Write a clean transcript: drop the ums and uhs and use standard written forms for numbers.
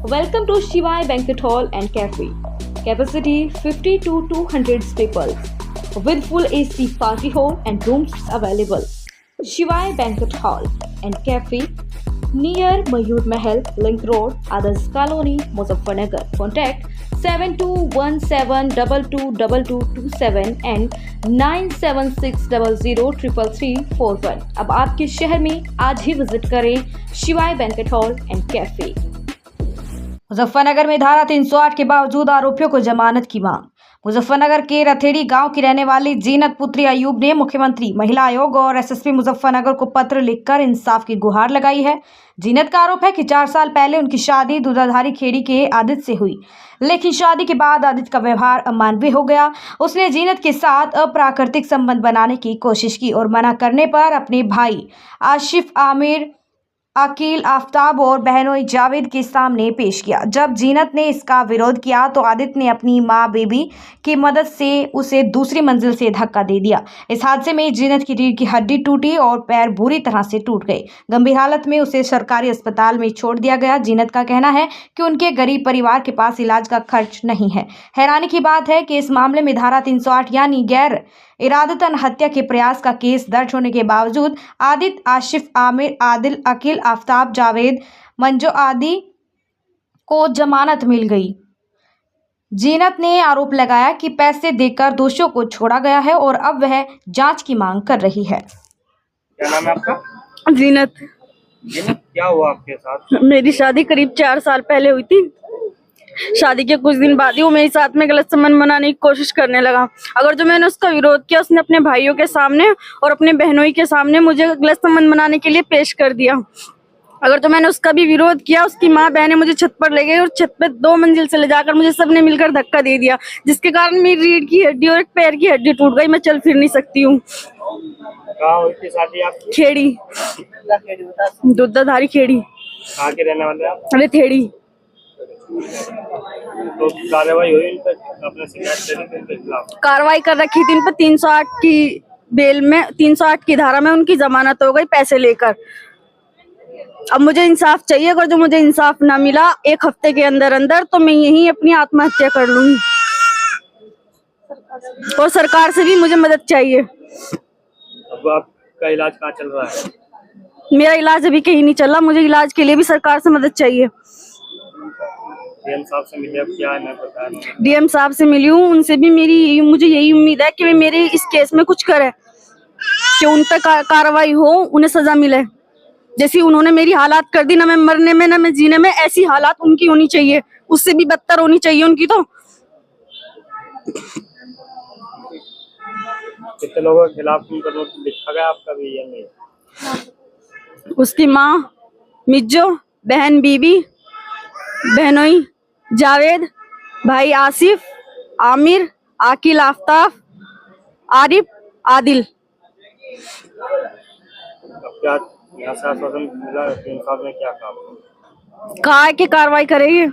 Welcome to Shivai Banquet Hall and Cafe. Capacity 50 to 200 people. With full AC party hall and rooms available. Shivai Banquet Hall and Cafe near Mayur Mahal, Link Road, Adas Colony, Muzaffarnagar. Contact 7217222227 and 9760033341. अब आपके शहर में आज ही visit करें शिवाय banquet hall and cafe. Muzaffarnagar में धारा 308 के बावजूद आरोपियों को जमानत की मांग। मुजफ्फरनगर के रथेड़ी गांव की रहने वाली जीनत पुत्री अयूब ने मुख्यमंत्री, महिला आयोग और एसएसपी मुजफ्फरनगर को पत्र लिखकर इंसाफ की गुहार लगाई है। जीनत का आरोप है कि 4 साल पहले उनकी शादी दूधाधारी खेड़ी के आदित्य से हुई, लेकिन शादी के बाद आदित्य का व्यवहार अमानवीय हो गया। उसने जीनत के साथ अप्राकृतिक संबंध बनाने की कोशिश की और मना करने पर अपने भाई आशिफ, आमिर, अकील, आफ्ताब और बहनोई जावेद के सामने पेश किया। जब जीनत ने इसका विरोध किया तो आदित्य ने अपनी मां बेबी की मदद से उसे दूसरी मंजिल से धक्का दे दिया। इस हादसे में जीनत की रीढ़ की हड्डी टूटी और पैर बुरी तरह से टूट गए। गंभीर हालत में उसे सरकारी अस्पताल में छोड़ दिया गया। जीनत का कहना है कि उनके गरीब परिवार के पास इलाज का खर्च नहीं है। हैरानी की बात है कि इस मामले में धारा 308 यानी गैर इरादतन हत्या के प्रयास का केस दर्ज होने के बावजूद आदित्य, आशिफ, आमिर, आदिल, अकील, आफ्ताब, जावेद, मंजो आदि को जमानत मिल गई। जीनत ने आरोप लगाया कि पैसे देकर दोषियों को छोड़ा गया है और अब वह जांच की मांग कर रही है। क्या नाम है आपका? जीनत। जीनत, क्या हुआ आपके साथ? मेरी शादी करीब 4 साल पहले हुई थी। शादी के कुछ दिन बाद ही वो मेरे साथ में गलत संबंध बनाने की कोशिश करने लगा। अगर जो मैंने उसका विरोध किया, उसने अपने भाइयों के सामने और अपने बहनोई के सामने मुझे गलत संबंध बनाने के लिए पेश कर दिया। अगर जो मैंने उसका भी विरोध किया, उसकी माँ बहनें मुझे छत पर ले गई और छत पे 2 मंजिल से ले जाकर मुझे सबने मिलकर धक्का दे दिया, जिसके कारण मेरी रीढ़ की हड्डी और एक पैर की हड्डी टूट गई। मैं चल फिर नहीं सकती हूँ। कहाँ हुई थी शादी आपकी? खेड़ी, दूधाधारी खेड़ी। कहाँ के रहने वाले आप? अरे थेड़ी। तो कार्रवाई हुई इन पर? आपने शिकायत करी थी इनके खिलाफ? कार्रवाई कर रखी थी इन पर 308 की बेल में, 308 की धारा में उनकी जमानत हो गई पैसे लेकर। अब मुझे इंसाफ चाहिए। अगर जो मुझे इंसाफ ना मिला 1 हफ्ते के अंदर अंदर, तो मैं यही अपनी आत्महत्या कर लूंगी। और सरकार से भी मुझे मदद चाहिए। अब आपका इलाज कहाँ चल रहा है? मेरा इलाज अभी कहीं नहीं चल रहा। मुझे इलाज के लिए भी सरकार से मदद चाहिए। डीएम साहब से मिले, अब क्या है मैं बता रहा हूँ। डीएम साहब से मिली हूँ, उनसे भी मुझे यही उम्मीद है कि वे मेरे इस केस में कुछ करे, कि उन पर कार्रवाई हो, उन्हें सजा मिले। जैसी उन्होंने मेरी हालात कर दी, ना मैं मरने में ना मैं जीने में, ऐसी हालात उनकी होनी चाहिए, उससे भी बदतर होनी चाहिए उनकी। तो कितने लोगों के खिलाफ लिखा गया आपका भी या नहीं? उसकी माँ मिज्जो, बहन बीबी, बहनोई जावेद, भाई आसिफ, आमिर, आकिल, आफ्ताब, आरिफ, आदिल। अब क्या यहाँ से आश्वासन मिला? इंसाफ ने क्या कहा? कहा है कि कार्रवाई करेगी।